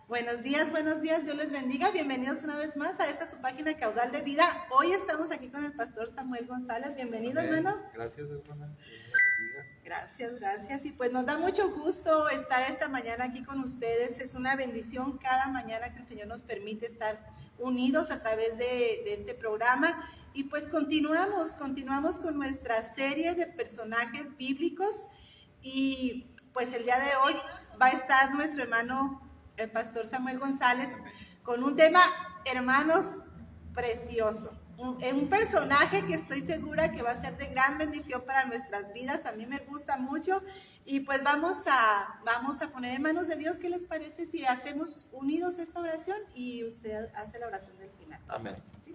Buenos días, Dios les bendiga. Bienvenidos una vez más a esta su página Caudal de Vida. Hoy estamos aquí con el pastor Samuel González. Bienvenido, Amén. hermano. Gracias, hermana. Dios me bendiga. Gracias. Y pues nos da mucho gusto estar esta mañana aquí con ustedes. Es una bendición cada mañana que el Señor nos permite estar unidos a través de este programa. Y pues continuamos con nuestra serie de personajes bíblicos. Y pues el día de hoy va a estar nuestro hermano, el pastor Samuel González, con un tema, hermanos, precioso. Un personaje que estoy segura que va a ser de gran bendición para nuestras vidas. A mí me gusta mucho y pues vamos a poner en manos de Dios. ¿Qué les parece si hacemos unidos esta oración y usted hace la oración del final? Amén. ¿Sí?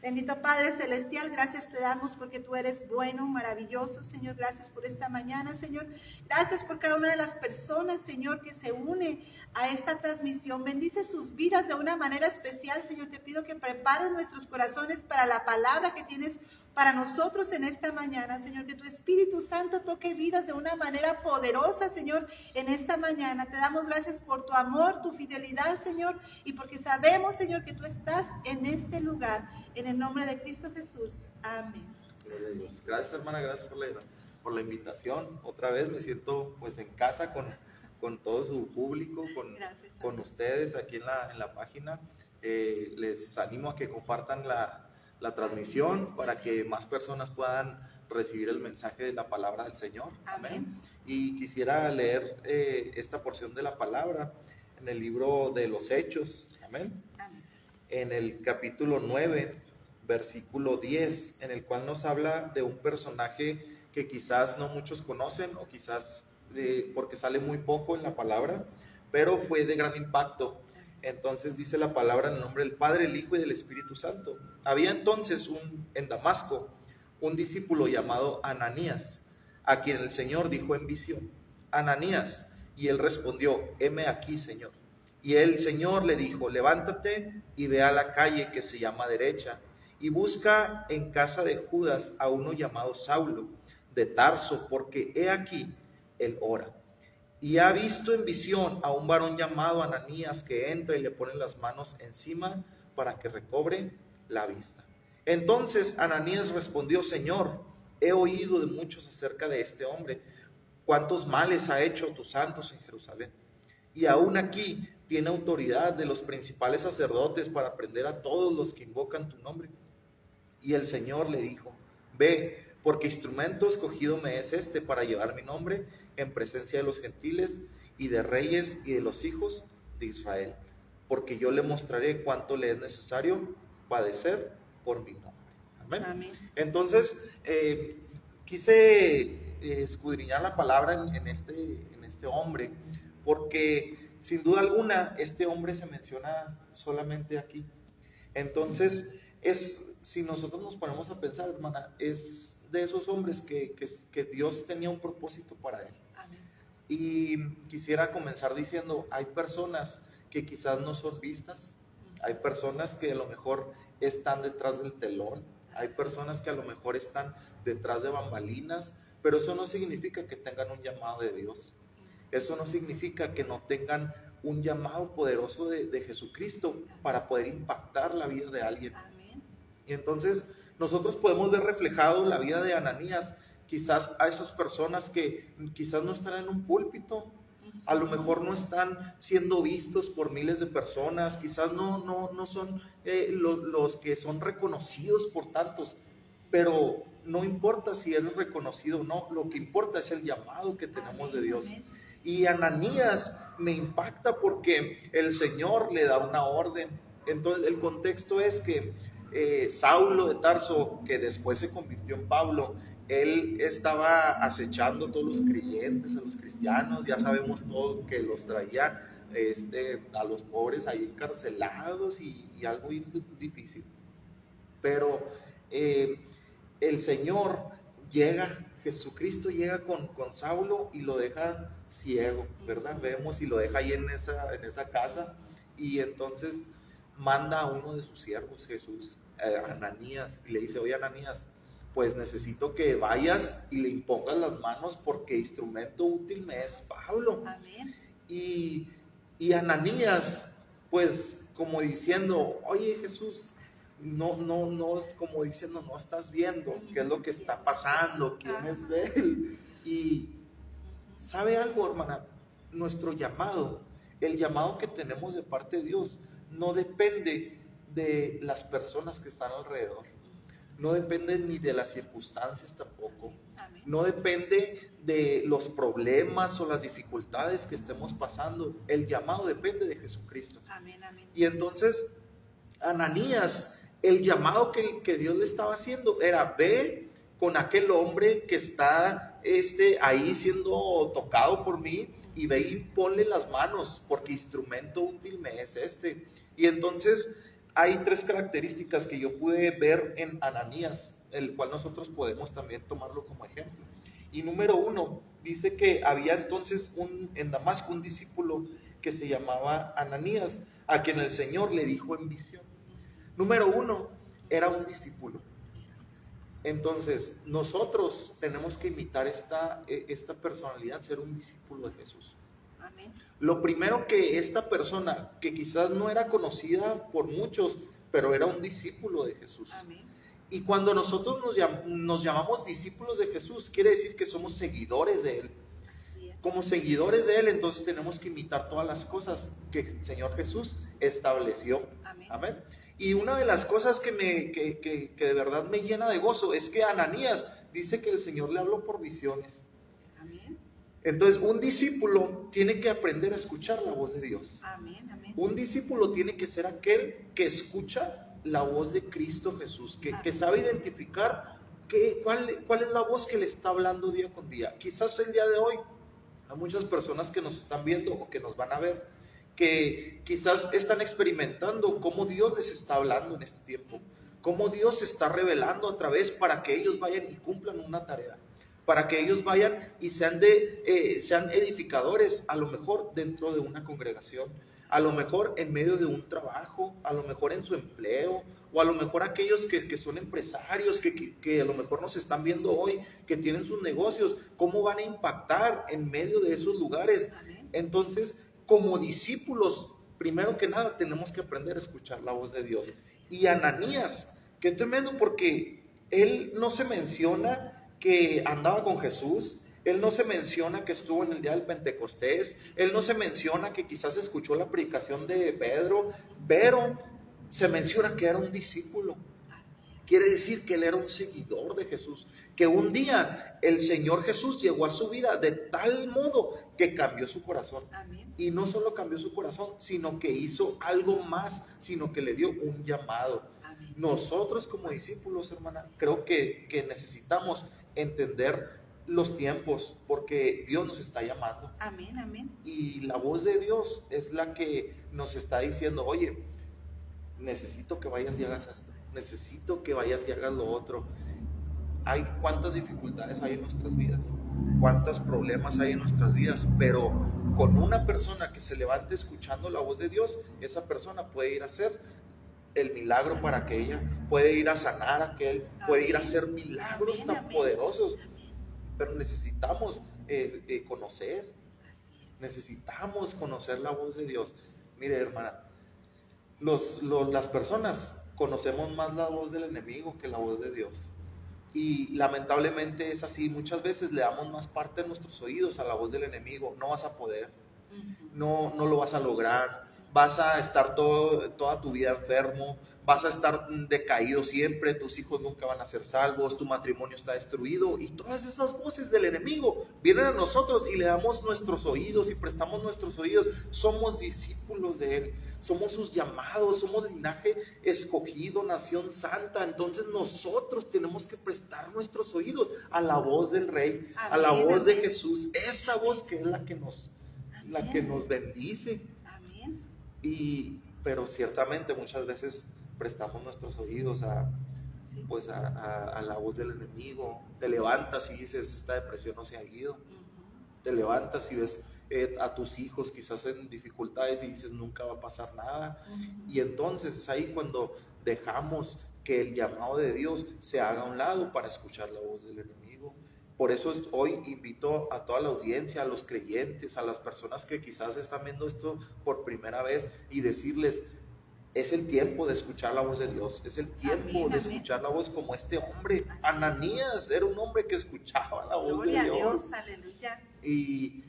Bendito Padre Celestial, gracias te damos porque tú eres bueno, maravilloso, Señor. Gracias por esta mañana, Señor. Gracias por cada una de las personas, Señor, que se une a esta transmisión. Bendice sus vidas de una manera especial, Señor. Te pido que prepares nuestros corazones para la palabra que tienes para nosotros en esta mañana, Señor. Que tu Espíritu Santo toque vidas de una manera poderosa, Señor, en esta mañana. Te damos gracias por tu amor, tu fidelidad, Señor, y porque sabemos, Señor, que tú estás en este lugar. En el nombre de Cristo Jesús. Amén. Gloria a Dios. Gracias, hermana. Gracias por la invitación. Otra vez me siento pues en casa con todo su público, con ustedes aquí en la página. Les animo a que compartan la transmisión para que más personas puedan recibir el mensaje de la palabra del Señor. Amén. Y quisiera leer esta porción de la palabra en el libro de los Hechos. Amén. En el capítulo 9, versículo 10, en el cual nos habla de un personaje que quizás no muchos conocen o quizás porque sale muy poco en la palabra, pero fue de gran impacto. Entonces dice la palabra en el nombre del Padre, el Hijo y del Espíritu Santo. Había entonces en Damasco un discípulo llamado Ananías, a quien el Señor dijo en visión: Ananías. Y él respondió: heme aquí, Señor. Y el Señor le dijo: levántate y ve a la calle que se llama Derecha, y busca en casa de Judas a uno llamado Saulo, de Tarso, porque he aquí, él ora. Y ha visto en visión a un varón llamado Ananías, que entra y le pone las manos encima para que recobre la vista. Entonces Ananías respondió: Señor, he oído de muchos acerca de este hombre, cuántos males ha hecho tus santos en Jerusalén. Y aún aquí tiene autoridad de los principales sacerdotes para prender a todos los que invocan tu nombre. Y el Señor le dijo: ve, porque instrumento escogido me es este para llevar mi nombre en presencia de los gentiles y de reyes y de los hijos de Israel, porque yo le mostraré cuánto le es necesario padecer por mi nombre. Amén. Amén. Entonces, quise escudriñar la palabra en este hombre, porque sin duda alguna este hombre se menciona solamente aquí. Entonces, si nosotros nos ponemos a pensar, hermana, es de esos hombres que Dios tenía un propósito para él. Amén. Y quisiera comenzar diciendo: hay personas que quizás no son vistas, hay personas que a lo mejor están detrás del telón, hay personas que a lo mejor están detrás de bambalinas, pero eso no significa que tengan un llamado de Dios. Eso no significa que no tengan un llamado poderoso de Jesucristo para poder impactar la vida de alguien. Amén. Y entonces nosotros podemos ver reflejado la vida de Ananías, quizás a esas personas que quizás no están en un púlpito, a lo mejor no están siendo vistos por miles de personas, quizás no son los que son reconocidos por tantos, pero no importa si eres reconocido o no, lo que importa es el llamado que tenemos de Dios. Y Ananías me impacta porque el Señor le da una orden. Entonces el contexto es que Saulo de Tarso, que después se convirtió en Pablo, él estaba acechando a todos los creyentes, a los cristianos. Ya sabemos todo, que los traía a los pobres ahí encarcelados y algo difícil. Pero el Señor llega, Jesucristo llega con Saulo y lo deja ciego, ¿verdad? Vemos, y lo deja ahí en esa casa, y entonces manda a uno de sus siervos, Jesús, Ananías, y le dice: oye, Ananías, pues necesito que vayas y le impongas las manos, porque instrumento útil me es Pablo. Amén. Y Y Ananías, pues como diciendo, oye Jesús, no es como diciendo, no estás viendo qué es lo que está pasando, quién es él. Y ¿sabe algo, hermana? Nuestro llamado, el llamado que tenemos de parte de Dios, no depende de las personas que están alrededor. No depende ni de las circunstancias tampoco. No depende de los problemas o las dificultades que estemos pasando. El llamado depende de Jesucristo. Amén, amén. Y entonces, Ananías, el llamado que Dios le estaba haciendo era: ve con aquel hombre que está ahí siendo tocado por mí, y ve y ponle las manos, porque instrumento útil me es este. Y entonces hay 3 características que yo pude ver en Ananías, el cual nosotros podemos también tomarlo como ejemplo. Y número 1, dice que había entonces en Damasco un discípulo que se llamaba Ananías, a quien el Señor le dijo en visión. Número 1, era un discípulo. Entonces nosotros tenemos que imitar esta personalidad, ser un discípulo de Jesús. Amén. Lo primero, que esta persona, que quizás no era conocida por muchos, pero era un discípulo de Jesús. Amén. Y cuando nosotros nos llamamos discípulos de Jesús, quiere decir que somos seguidores de Él. Como seguidores de Él, entonces tenemos que imitar todas las cosas que el Señor Jesús estableció. Amén. Amén. Y una de las cosas que de verdad me llena de gozo es que Ananías dice que el Señor le habló por visiones. Amén. Entonces, un discípulo tiene que aprender a escuchar la voz de Dios. Amén, amén. Un discípulo tiene que ser aquel que escucha la voz de Cristo Jesús, que sabe identificar cuál es la voz que le está hablando día con día. Quizás el día de hoy hay muchas personas que nos están viendo o que nos van a ver, que quizás están experimentando cómo Dios les está hablando en este tiempo, cómo Dios se está revelando a través, para que ellos vayan y cumplan una tarea, para que ellos vayan y sean edificadores, a lo mejor dentro de una congregación, a lo mejor en medio de un trabajo, a lo mejor en su empleo, o a lo mejor aquellos que son empresarios, que a lo mejor nos están viendo hoy, que tienen sus negocios, cómo van a impactar en medio de esos lugares. Entonces, como discípulos, primero que nada tenemos que aprender a escuchar la voz de Dios. Y Ananías, qué tremendo, porque él no se menciona que andaba con Jesús, él no se menciona que estuvo en el día del Pentecostés, él no se menciona que quizás escuchó la predicación de Pedro, pero se menciona que era un discípulo. Quiere decir que él era un seguidor de Jesús, que un día el Señor Jesús llegó a su vida de tal modo que cambió su corazón. Amén. Y no solo cambió su corazón, sino que hizo algo más, sino que le dio un llamado. Amén. Nosotros como discípulos, hermana, creo que necesitamos entender los tiempos, porque Dios nos está llamando. Amén, amén. Y la voz de Dios es la que nos está diciendo: oye, necesito que vayas y hagas esto, necesito que vayas y hagas lo otro. Hay cuántas dificultades hay en nuestras vidas, cuántos problemas hay en nuestras vidas, pero con una persona que se levante escuchando la voz de Dios, esa persona puede ir a hacer el milagro para aquella, puede ir a sanar a aquel, puede ir a hacer milagros tan poderosos. Pero necesitamos necesitamos conocer la voz de Dios. Mire, hermana, las personas conocemos más la voz del enemigo que la voz de Dios. Y lamentablemente es así. Muchas veces le damos más parte de nuestros oídos a la voz del enemigo. No vas a poder, no lo vas a lograr, vas a estar toda tu vida enfermo, vas a estar decaído siempre, tus hijos nunca van a ser salvos, tu matrimonio está destruido. Y todas esas voces del enemigo vienen a nosotros y le damos nuestros oídos y prestamos nuestros oídos. Somos discípulos de Él, somos sus llamados, somos linaje escogido, nación santa. Entonces nosotros tenemos que prestar nuestros oídos a la voz del Rey, a la voz de Jesús, esa voz que es la que nos bendice. Pero ciertamente muchas veces prestamos nuestros oídos a la voz del enemigo. Te levantas y dices: esta depresión no se ha ido. Te levantas y ves a tus hijos quizás en dificultades y dices: nunca va a pasar nada. Y entonces es ahí cuando dejamos que el llamado de Dios se haga a un lado para escuchar la voz del enemigo. Por eso hoy invito a toda la audiencia, a los creyentes, a las personas que quizás están viendo esto por primera vez, y decirles: es el tiempo de escuchar la voz de Dios, es el tiempo de escuchar la voz como este hombre. Ananías era un hombre que escuchaba la voz de Dios. Gloria a Dios, aleluya. Y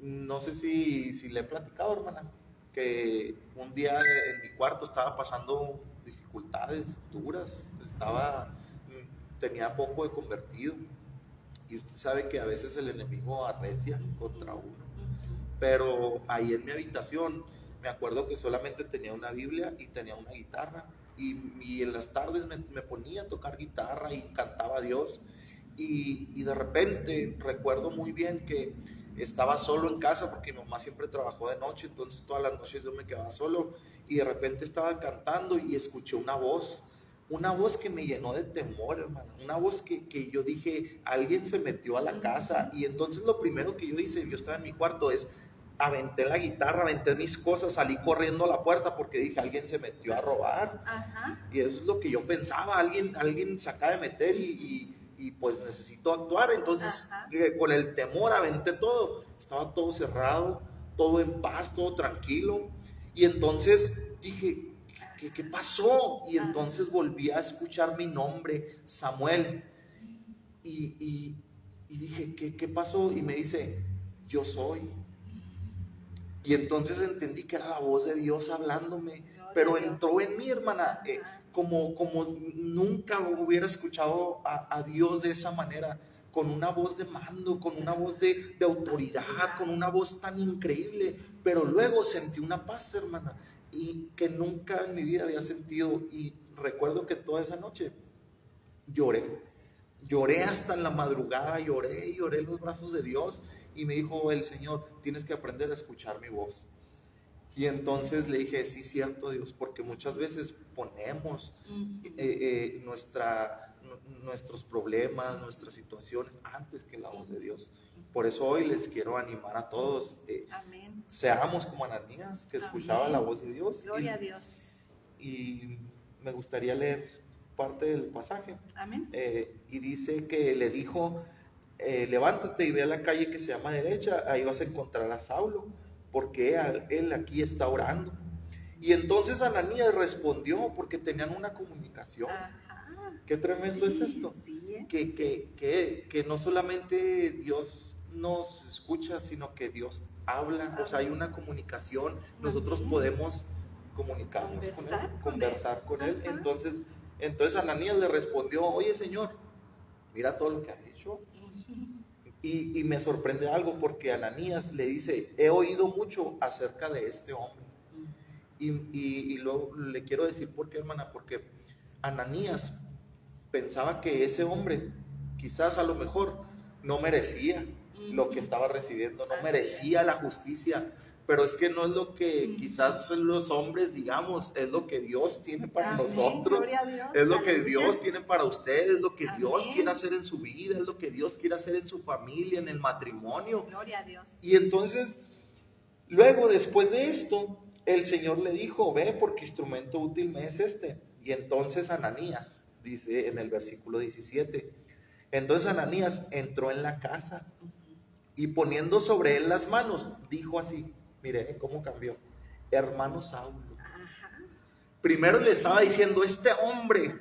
no sé si le he platicado, hermana, que un día en mi cuarto estaba pasando dificultades duras, tenía poco de convertido, y usted sabe que a veces el enemigo arrecia contra uno. Pero ahí en mi habitación me acuerdo que solamente tenía una Biblia y tenía una guitarra, y en las tardes me ponía a tocar guitarra y cantaba a Dios, y de repente recuerdo muy bien que estaba solo en casa porque mi mamá siempre trabajó de noche, entonces todas las noches yo me quedaba solo, y de repente estaba cantando y escuché una voz que me llenó de temor, hermano, una voz que yo dije: alguien se metió a la casa. Y entonces lo primero que yo hice, yo estaba en mi cuarto, aventé la guitarra, aventé mis cosas, salí corriendo a la puerta porque dije: alguien se metió a robar. Y eso es lo que yo pensaba: alguien se acaba de meter y pues necesito actuar. Entonces con el temor aventé todo, estaba todo cerrado, todo en paz, todo tranquilo. Y entonces dije: ¿Qué pasó? Y entonces volví a escuchar mi nombre, Samuel, y dije: ¿Qué pasó? Y me dice: yo soy. Y entonces entendí que era la voz de Dios hablándome, pero entró en mí, hermana, como nunca hubiera escuchado a Dios de esa manera, con una voz de mando, con una voz de autoridad, con una voz tan increíble. Pero luego sentí una paz, hermana, y que nunca en mi vida había sentido. Y recuerdo que toda esa noche lloré hasta en la madrugada, lloré en los brazos de Dios. Y me dijo el Señor: tienes que aprender a escuchar mi voz. Y entonces le dije: sí, cierto, Dios, porque muchas veces ponemos nuestros problemas, nuestras situaciones antes que la voz de Dios. Por eso hoy les quiero animar a todos, seamos como Ananías, que escuchaba la voz de Dios. Gloria a Dios. Y me gustaría leer parte del pasaje. Amén. Y dice que le dijo: levántate y ve a la calle que se llama derecha, ahí vas a encontrar a Saulo, porque él aquí está orando. Y entonces Ananías respondió, porque tenían una comunicación. Qué tremendo es esto, que no solamente Dios nos escucha, sino que Dios habla. O sea, hay una comunicación. Nosotros podemos comunicarnos conversar con él. Entonces Ananías le respondió: oye, Señor, mira todo lo que ha hecho. Y me sorprende algo, porque Ananías le dice: he oído mucho acerca de este hombre. Y luego le quiero decir por qué, hermana, porque Ananías pensaba que ese hombre quizás a lo mejor no merecía lo que estaba recibiendo, no merecía la justicia. Pero es que no es lo que quizás los hombres digamos, es lo que Dios tiene para nosotros, es lo que Dios tiene para ustedes, es lo que Dios quiere hacer en su vida, es lo que Dios quiere hacer en su familia, en el matrimonio. Gloria a Dios. Y entonces, luego después de esto, el Señor le dijo: ve, porque instrumento útil me es este. Y entonces Ananías, dice en el versículo 17, entonces Ananías entró en la casa y poniendo sobre él las manos, dijo así: mire cómo cambió, hermano Saulo. Primero le estaba diciendo este hombre,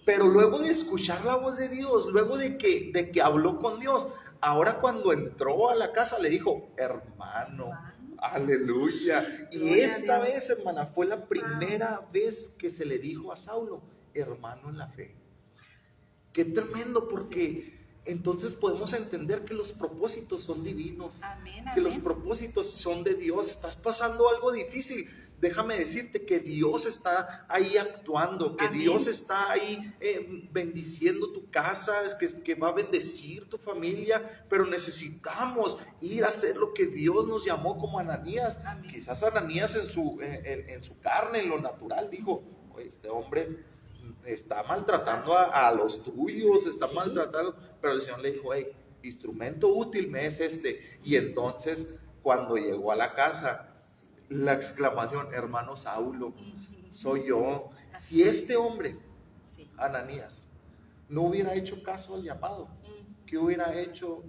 pero luego de escuchar la voz de Dios, luego de que habló con Dios, ahora cuando entró a la casa le dijo: hermano. Aleluya. Y esta vez, hermana, fue la primera vez que se le dijo a Saulo: hermano en la fe. Qué tremendo, porque entonces podemos entender que los propósitos son divinos. Que los propósitos son de Dios. Estás pasando algo difícil, déjame decirte que Dios está ahí actuando, que Dios está ahí bendiciendo tu casa, que va a bendecir tu familia. Pero necesitamos ir a hacer lo que Dios nos llamó, como Ananías. Quizás Ananías en su carne, en lo natural, dijo: oye, este hombre está maltratando a los tuyos, está maltratando. Pero el Señor le dijo: hey, instrumento útil me es este. Y entonces cuando llegó a la casa, la exclamación: hermano Saulo, soy yo. Si este hombre, Ananías, no hubiera hecho caso al llamado, ¿qué hubiera hecho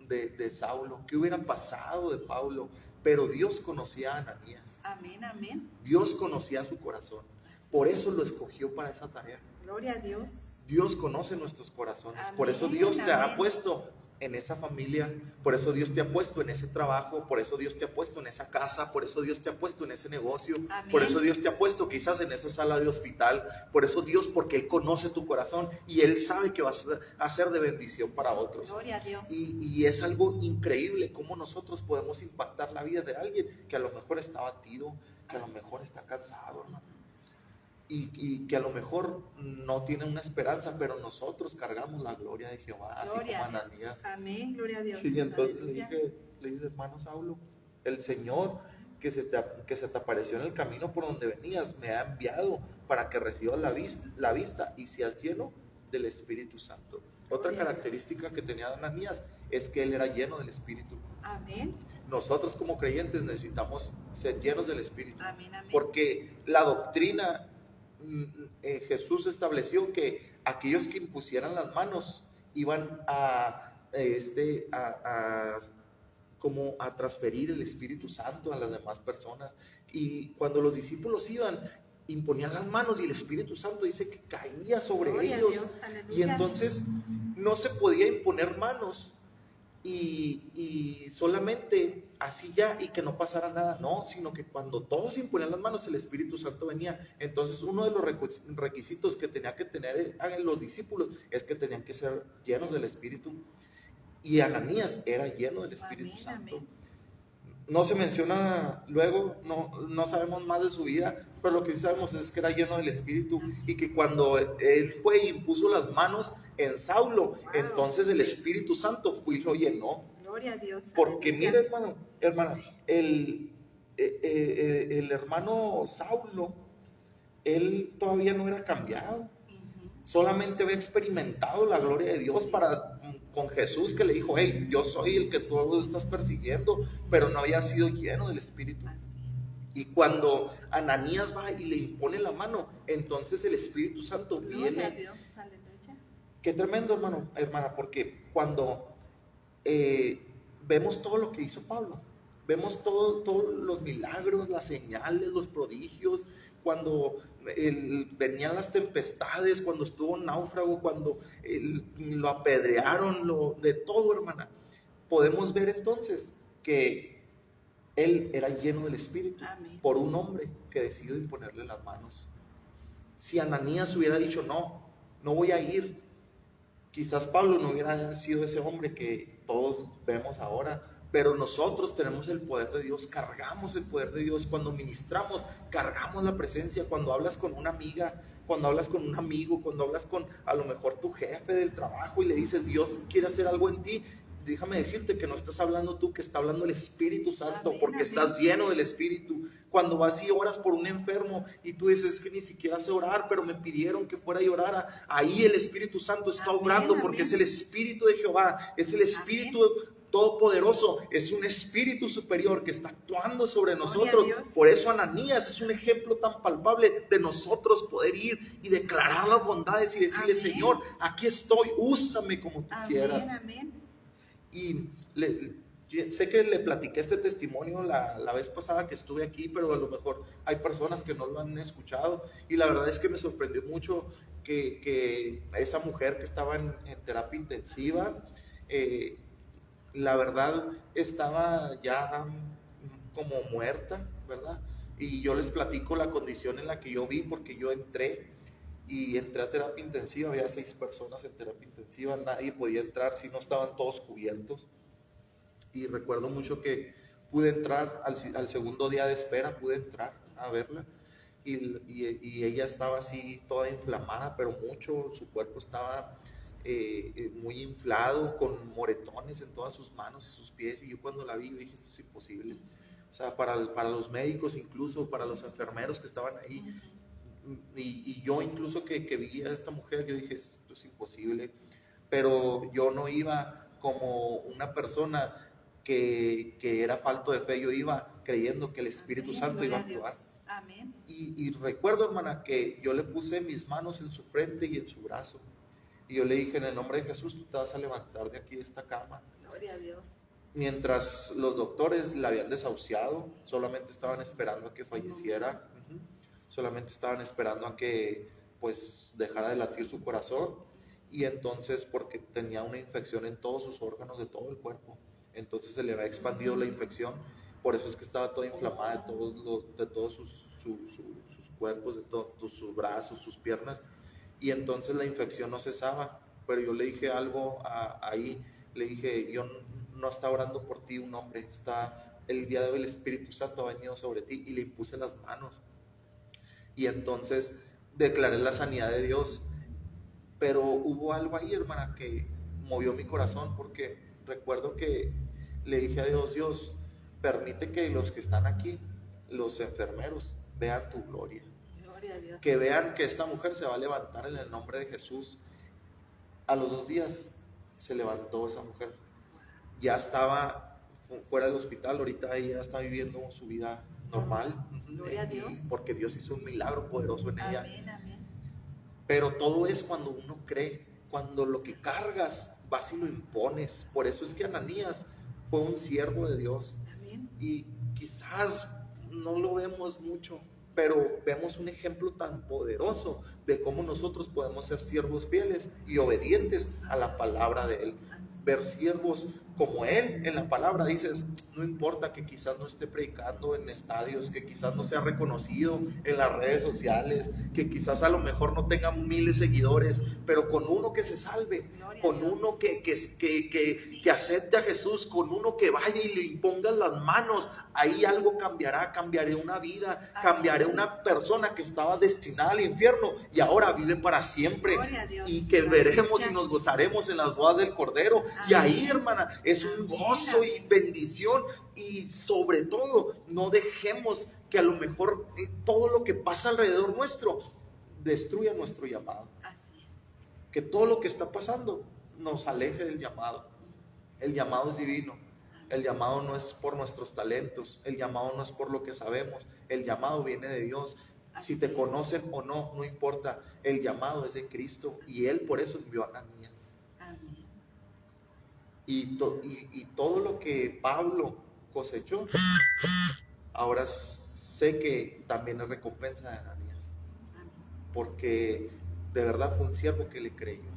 de Saulo? ¿Qué hubiera pasado de Pablo? Pero Dios conocía a Ananías. Amén, amén. Dios conocía su corazón. Por eso lo escogió para esa tarea. Gloria a Dios. Dios conoce nuestros corazones. Amén, por eso Dios te amén. ha puesto en esa familia. Por eso Dios te ha puesto en ese trabajo. Por eso Dios te ha puesto en esa casa. Por eso Dios te ha puesto en ese negocio. Amén. Por eso Dios te ha puesto quizás en esa sala de hospital. Por eso Dios, porque Él conoce tu corazón y Él sabe que vas a ser de bendición para otros. Gloria a Dios. Y es algo increíble cómo nosotros podemos impactar la vida de alguien que a lo mejor está abatido, que a lo mejor está cansado, hermano. Y que a lo mejor no tiene una esperanza, pero nosotros cargamos la gloria de Jehová, Gloria así como Ananías. Amén, gloria a Dios. Y entonces Aleluya. le dice, hermano Saulo, el Señor que se te apareció en el camino por donde venías, me ha enviado para que recibas la vista y seas lleno del Espíritu Santo. Otra característica que tenía Ananías es que él era lleno del Espíritu. Amén. Nosotros como creyentes necesitamos ser llenos del Espíritu. Amén, amén. Porque la doctrina, Jesús estableció que aquellos que impusieran las manos iban como a transferir el Espíritu Santo a las demás personas. Y cuando los discípulos imponían las manos y el Espíritu Santo dice que caía sobre Gloria ellos. a Dios, aleluya. Y entonces no se podía imponer manos y solamente así ya y que no pasara nada, no, sino que cuando todos imponían las manos el Espíritu Santo venía. Entonces uno de los requisitos que tenía que tener los discípulos es que tenían que ser llenos del Espíritu, y Ananías era lleno del Espíritu Amén, Santo. amén. No se menciona luego, no sabemos más de su vida, pero lo que sí sabemos es que era lleno del Espíritu y que cuando él fue e impuso las manos en Saulo, entonces el Espíritu Santo fue y lo llenó. Gloria a Dios. Porque aleluya. mira, hermana, el hermano Saulo, él todavía no era cambiado. Solamente había experimentado la gloria de Dios con Jesús, que le dijo, hey, yo soy el que tú estás persiguiendo, pero no había sido lleno del Espíritu. Y cuando Ananías va y le impone la mano, entonces el Espíritu Santo Gloria a viene. Dios, aleluya. Qué tremendo, hermana, porque cuando vemos todo lo que hizo Pablo, vemos todos los milagros, las señales, los prodigios, cuando venían las tempestades, cuando estuvo náufrago, cuando lo apedrearon, de todo, hermana. Podemos ver entonces que él era lleno del Espíritu. Amén. Por un hombre que decidió imponerle las manos. Si Ananías hubiera dicho no voy a ir, quizás Pablo no hubiera sido ese hombre que todos vemos ahora. Pero nosotros tenemos el poder de Dios, cargamos el poder de Dios. Cuando ministramos, cargamos la presencia. Cuando hablas con una amiga, cuando hablas con un amigo, cuando hablas con a lo mejor tu jefe del trabajo y le dices, Dios quiere hacer algo en ti, déjame decirte que no estás hablando tú, que está hablando el Espíritu Santo. Amén, porque amén. Estás lleno del Espíritu. Cuando vas y oras por un enfermo y tú dices que ni siquiera sé orar, pero me pidieron que fuera y orara, ahí el Espíritu Santo está obrando, porque es el Espíritu de Jehová, es el Espíritu Todopoderoso, es un espíritu superior que está actuando sobre nosotros. Por eso Ananías es un ejemplo tan palpable de nosotros poder ir y declarar las bondades y decirle, amén. Señor, aquí estoy, úsame como tú quieras. Amén. Y sé que le platiqué este testimonio la vez pasada que estuve aquí, pero a lo mejor hay personas que no lo han escuchado, y la verdad es que me sorprendió mucho que esa mujer que estaba en terapia intensiva, la verdad estaba ya como muerta, ¿verdad? Y yo les platico la condición en la que yo vi, porque yo entré a terapia intensiva. Había 6 personas en terapia intensiva, nadie podía entrar si no estaban todos cubiertos. Y recuerdo mucho que pude entrar al segundo día de espera, pude entrar a verla, y ella estaba así toda inflamada, pero mucho, su cuerpo estaba muy inflado, con moretones en todas sus manos y sus pies, y yo cuando la vi, yo dije, esto es imposible. O sea, para los médicos, incluso para los enfermeros que estaban ahí, y yo incluso que vi a esta mujer, yo dije, esto es imposible. Pero yo no iba como una persona que era falto de fe, yo iba creyendo que el Espíritu Santo iba a actuar. Y recuerdo, hermana, que yo le puse mis manos en su frente y en su brazo, Y yo le dije, en el nombre de Jesús, tú te vas a levantar de aquí de esta cama. Gloria a Dios. Mientras los doctores la habían desahuciado, solamente estaban esperando a que falleciera, solamente estaban esperando a que pues dejara de latir su corazón, y entonces porque tenía una infección en todos sus órganos de todo el cuerpo, entonces se le había expandido la infección, por eso es que estaba toda inflamada de todos sus cuerpos, de todos sus brazos, sus piernas, y entonces la infección no cesaba. Pero yo le dije algo ahí, le dije, yo no está orando por ti un hombre, está el día de hoy el Espíritu Santo ha venido sobre ti, y le impuse las manos, y entonces declaré la sanidad de Dios. Pero hubo algo ahí, hermana, que movió mi corazón, porque recuerdo que le dije a Dios, Dios, permite que los que están aquí, los enfermeros, vean tu gloria. Gloria a Dios. Que vean que esta mujer se va a levantar en el nombre de Jesús. A los 2 días se levantó esa mujer. Ya estaba fuera del hospital, ahorita ella está viviendo su vida normal. Gloria a Dios. Porque Dios hizo un milagro poderoso en ella. Amén, amén. Pero todo es cuando uno cree, cuando lo que cargas vas y lo impones. Por eso es que Ananías fue un siervo de Dios. Amén. Y quizás no lo vemos mucho, pero vemos un ejemplo tan poderoso de cómo nosotros podemos ser siervos fieles y obedientes a la palabra de Él. Ver siervos como Él en la palabra, dices, no importa que quizás no esté predicando en estadios, que quizás no sea reconocido en las redes sociales, que quizás a lo mejor no tenga miles de seguidores, pero con uno que se salve, con uno que acepte a Jesús, con uno que vaya y le impongan las manos, ahí algo cambiará, cambiaré una vida, cambiaré una persona que estaba destinada al infierno y ahora vive para siempre, y que veremos y nos gozaremos en las bodas del Cordero. Y ahí, hermana, es un gozo y bendición. Y sobre todo, no dejemos que a lo mejor todo lo que pasa alrededor nuestro destruya nuestro llamado. Así es. Que todo lo que está pasando nos aleje del llamado. El llamado es divino. El llamado no es por nuestros talentos, el llamado no es por lo que sabemos, el llamado viene de Dios. Si te conocen o no, no importa, el llamado es de Cristo, y Él por eso envió a Ananías. Y todo lo que Pablo cosechó, ahora sé que también es recompensa de Ananías, porque de verdad fue un siervo que le creyó,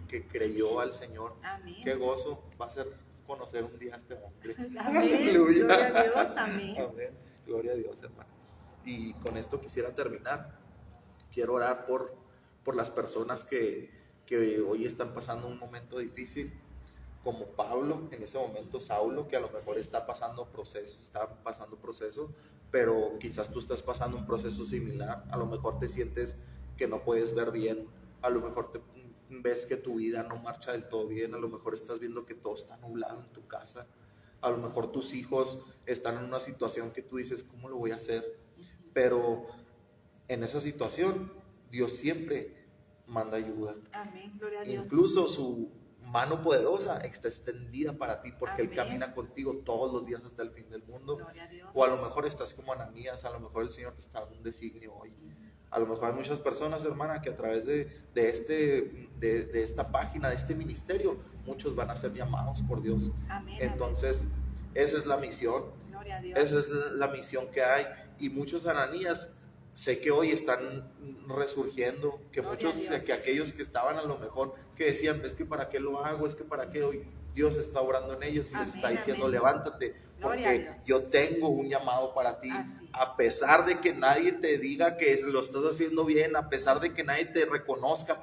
que creyó al Señor. Amén. Qué gozo va a ser conocer un día a este hombre. Amén. Gloria a Dios, amén. Amén. Gloria a Dios, hermano. Y con esto quisiera terminar. Quiero orar por las personas que hoy están pasando un momento difícil, como Pablo, en ese momento Saulo, que a lo mejor está pasando proceso, pero quizás tú estás pasando un proceso similar. A lo mejor te sientes que no puedes ver bien, a lo mejor ves que tu vida no marcha del todo bien, a lo mejor estás viendo que todo está nublado en tu casa, a lo mejor tus hijos están en una situación que tú dices, ¿cómo lo voy a hacer? Pero en esa situación Dios siempre manda ayuda. Amén, gloria a Dios. Incluso su mano poderosa está extendida para ti, porque Él camina contigo todos los días hasta el fin del mundo. Gloria a Dios. O a lo mejor estás como Ananías, a lo mejor el Señor te está dando un designio hoy. A lo mejor hay muchas personas, hermana, que a través de esta página, de este ministerio, muchos van a ser llamados por Dios. Amén. Entonces, esa es la misión. Gloria a Dios. Esa es la misión que hay. Y muchos Ananías sé que hoy están resurgiendo, que muchos, que aquellos que estaban a lo mejor, que decían, es que para qué lo hago, es que para qué, hoy Dios está obrando en ellos y les está diciendo, levántate, porque yo tengo un llamado para ti. A pesar de que nadie te diga que lo estás haciendo bien, a pesar de que nadie te reconozca,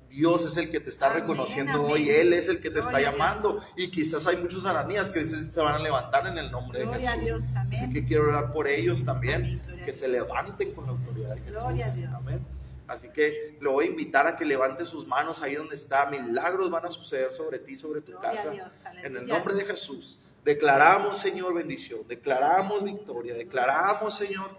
Dios es el que te está reconociendo hoy, Él es el que te está llamando, y quizás hay muchos Ananías que se van a levantar en el nombre de Jesús. Así que quiero orar por ellos también, que se levanten con la autoridad de Jesús. Gloria a Dios. Amén. Así que lo voy a invitar a que levante sus manos ahí donde está. Milagros van a suceder sobre ti, sobre tu casa. En el nombre de Jesús. Declaramos, Señor, bendición. Declaramos victoria. Declaramos, Señor,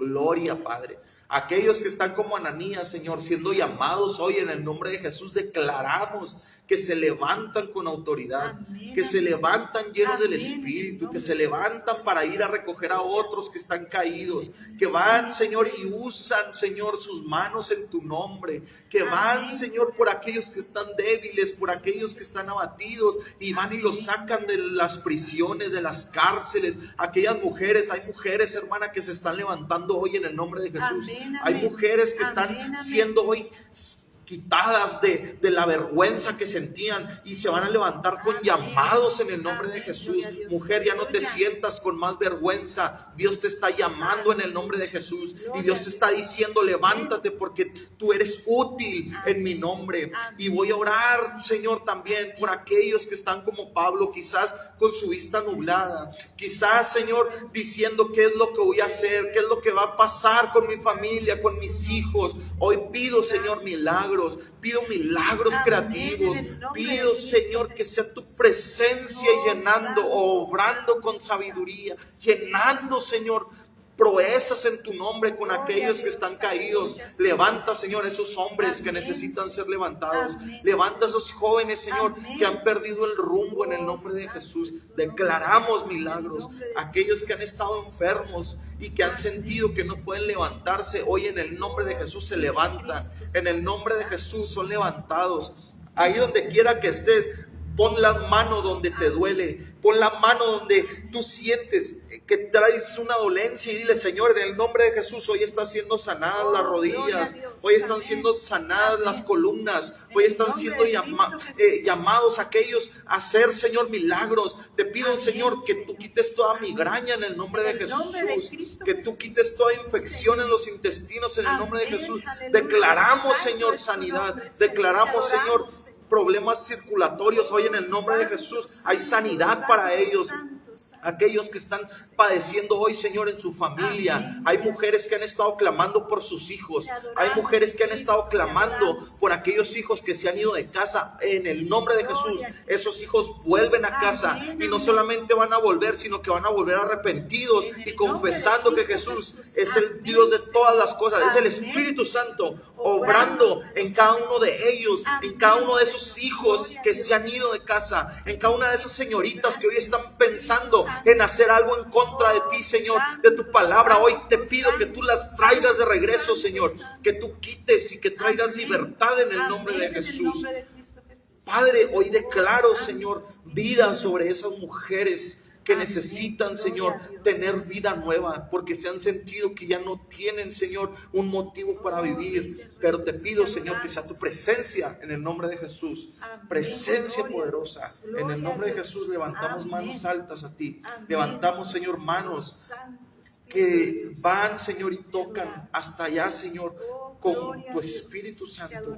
Gloria, Padre. Aquellos que están como Ananías, Señor, siendo llamados hoy en el nombre de Jesús, declaramos que se levantan con autoridad, amén, que se levantan llenos del Espíritu, que se levantan para ir a recoger a otros que están caídos, que van, Señor, y usan, Señor, sus manos en tu nombre, que van, Señor, por aquellos que están débiles, por aquellos que están abatidos, y van y los sacan de las prisiones, de las cárceles. Aquellas mujeres, hay mujeres, hermana, que se están levantando hoy en el nombre de Jesús. Hay mujeres que están siendo hoy quitadas de la vergüenza que sentían y se van a levantar con llamados en el nombre de Jesús. Mujer, ya no te sientas con más vergüenza. Dios te está llamando en el nombre de Jesús y Dios te está diciendo: levántate, porque tú eres útil en mi nombre. Y voy a orar, Señor, también por aquellos que están como Pablo, quizás con su vista nublada, quizás, Señor, diciendo: ¿qué es lo que voy a hacer? ¿Qué es lo que va a pasar con mi familia, con mis hijos? Hoy pido, Señor, milagros. Pido milagros creativos. Pido, Señor, que sea tu presencia llenando, obrando con sabiduría, llenando, Señor, proezas en tu nombre con aquellos que están caídos. Levanta, Señor, esos hombres que necesitan ser levantados. Levanta a esos jóvenes, Señor, que han perdido el rumbo en el nombre de Jesús. Declaramos milagros. Aquellos que han estado enfermos y que han sentido que no pueden levantarse, hoy en el nombre de Jesús se levantan. En el nombre de Jesús son levantados. Ahí donde quiera que estés, pon la mano donde te duele, pon la mano donde tú sientes que traes una dolencia y dile: Señor, en el nombre de Jesús, hoy están siendo sanadas las rodillas, hoy están siendo sanadas las columnas, hoy están siendo llamados aquellos a hacer, Señor, milagros. Te pido, Señor, que tú quites toda migraña en el nombre de Jesús, que tú quites toda infección en los intestinos en el nombre de Jesús. Declaramos, Señor, sanidad, declaramos, Señor, problemas circulatorios hoy en el nombre de Jesús. Hay sanidad para ellos. Aquellos que están padeciendo hoy, Señor, en su familia. Hay mujeres que han estado clamando por sus hijos. Hay mujeres que han estado clamando por aquellos hijos que se han ido de casa. En el nombre de Jesús, esos hijos vuelven a casa, y no solamente van a volver, sino que van a volver arrepentidos y confesando que Jesús es el Dios de todas las cosas. Es el Espíritu Santo obrando en cada uno de ellos, en cada uno de esos hijos que se han ido de casa, en cada una de esas señoritas que hoy están pensando en hacer algo en contra de ti, Señor, de tu palabra. Hoy te pido que tú las traigas de regreso, Señor, que tú quites y que traigas libertad en el nombre de Jesús. Padre, hoy declaro, Señor, vida sobre esas mujeres que necesitan, Señor, tener vida nueva, porque se han sentido que ya no tienen, Señor, un motivo para vivir. Pero te pido, Señor, que sea tu presencia en el nombre de Jesús, presencia poderosa. En el nombre de Jesús levantamos manos altas a ti. Levantamos, Señor, manos que van, Señor, y tocan hasta allá, Señor, con tu Espíritu Santo.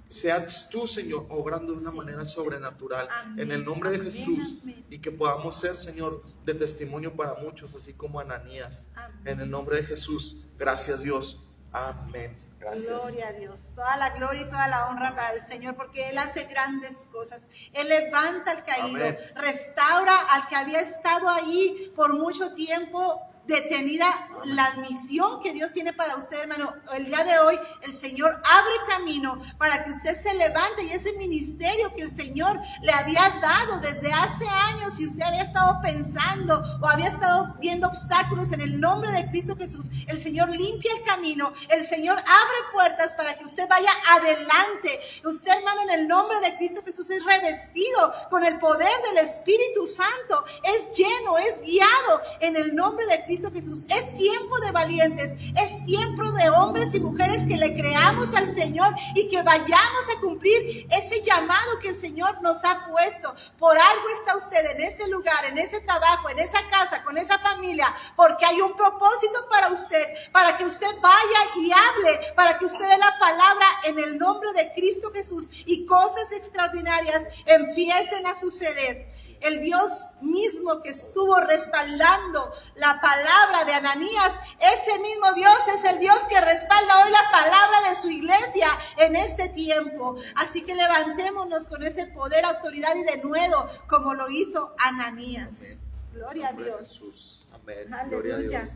Seas tú, Señor, obrando de una manera sobrenatural en el nombre de Jesús, y que podamos ser, Señor, de testimonio para muchos, así como Ananías. En el nombre de Jesús. Gracias, Dios. Amén. Gracias. Gloria a Dios. Toda la gloria y toda la honra para el Señor, porque Él hace grandes cosas. Él levanta al caído, amén, restaura al que había estado ahí por mucho tiempo detenida la misión que Dios tiene para usted, hermano. El día de hoy el Señor abre camino para que usted se levante, y ese ministerio que el Señor le había dado desde hace años, si usted había estado pensando o había estado viendo obstáculos, en el nombre de Cristo Jesús, el Señor limpia el camino, el Señor abre puertas para que usted vaya adelante. Usted, hermano, en el nombre de Cristo Jesús es revestido con el poder del Espíritu Santo, es lleno, es guiado en el nombre de Cristo Jesús. Es tiempo de valientes, es tiempo de hombres y mujeres que le creamos al Señor y que vayamos a cumplir ese llamado que el Señor nos ha puesto. Por algo está usted en ese lugar, en ese trabajo, en esa casa, con esa familia, porque hay un propósito para usted, para que usted vaya y hable, para que usted dé la palabra en el nombre de Cristo Jesús, y cosas extraordinarias empiecen a suceder. El Dios mismo que estuvo respaldando la palabra de Ananías, ese mismo Dios es el Dios que respalda hoy la palabra de su iglesia en este tiempo. Así que levantémonos con ese poder, autoridad y denuedo, como lo hizo Ananías. Amén. Gloria a Dios. Jesús. Amén. Aleluya. Gloria a Dios.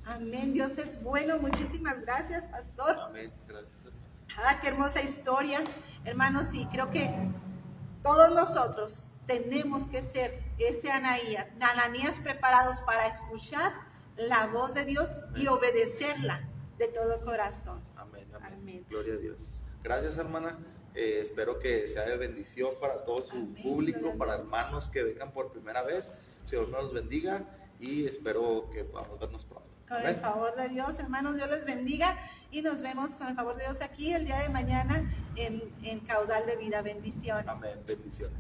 Amén. Dios es bueno. Muchísimas gracias, pastor. Amén. Gracias, hermano. Qué hermosa historia, hermanos. Y creo que todos nosotros tenemos que ser ese Ananías preparados para escuchar la voz de Dios y obedecerla de todo corazón. Amén, amén. Amén. Gloria a Dios. Gracias, hermana. Espero que sea de bendición para todo su Amén. público, para hermanos que vengan por primera vez. Señor nos los bendiga y espero que podamos vernos pronto. Con Amén. el favor de Dios, hermanos, Dios les bendiga y nos vemos con el favor de Dios aquí el día de mañana en Caudal de Vida. Bendiciones. Amén. Bendiciones.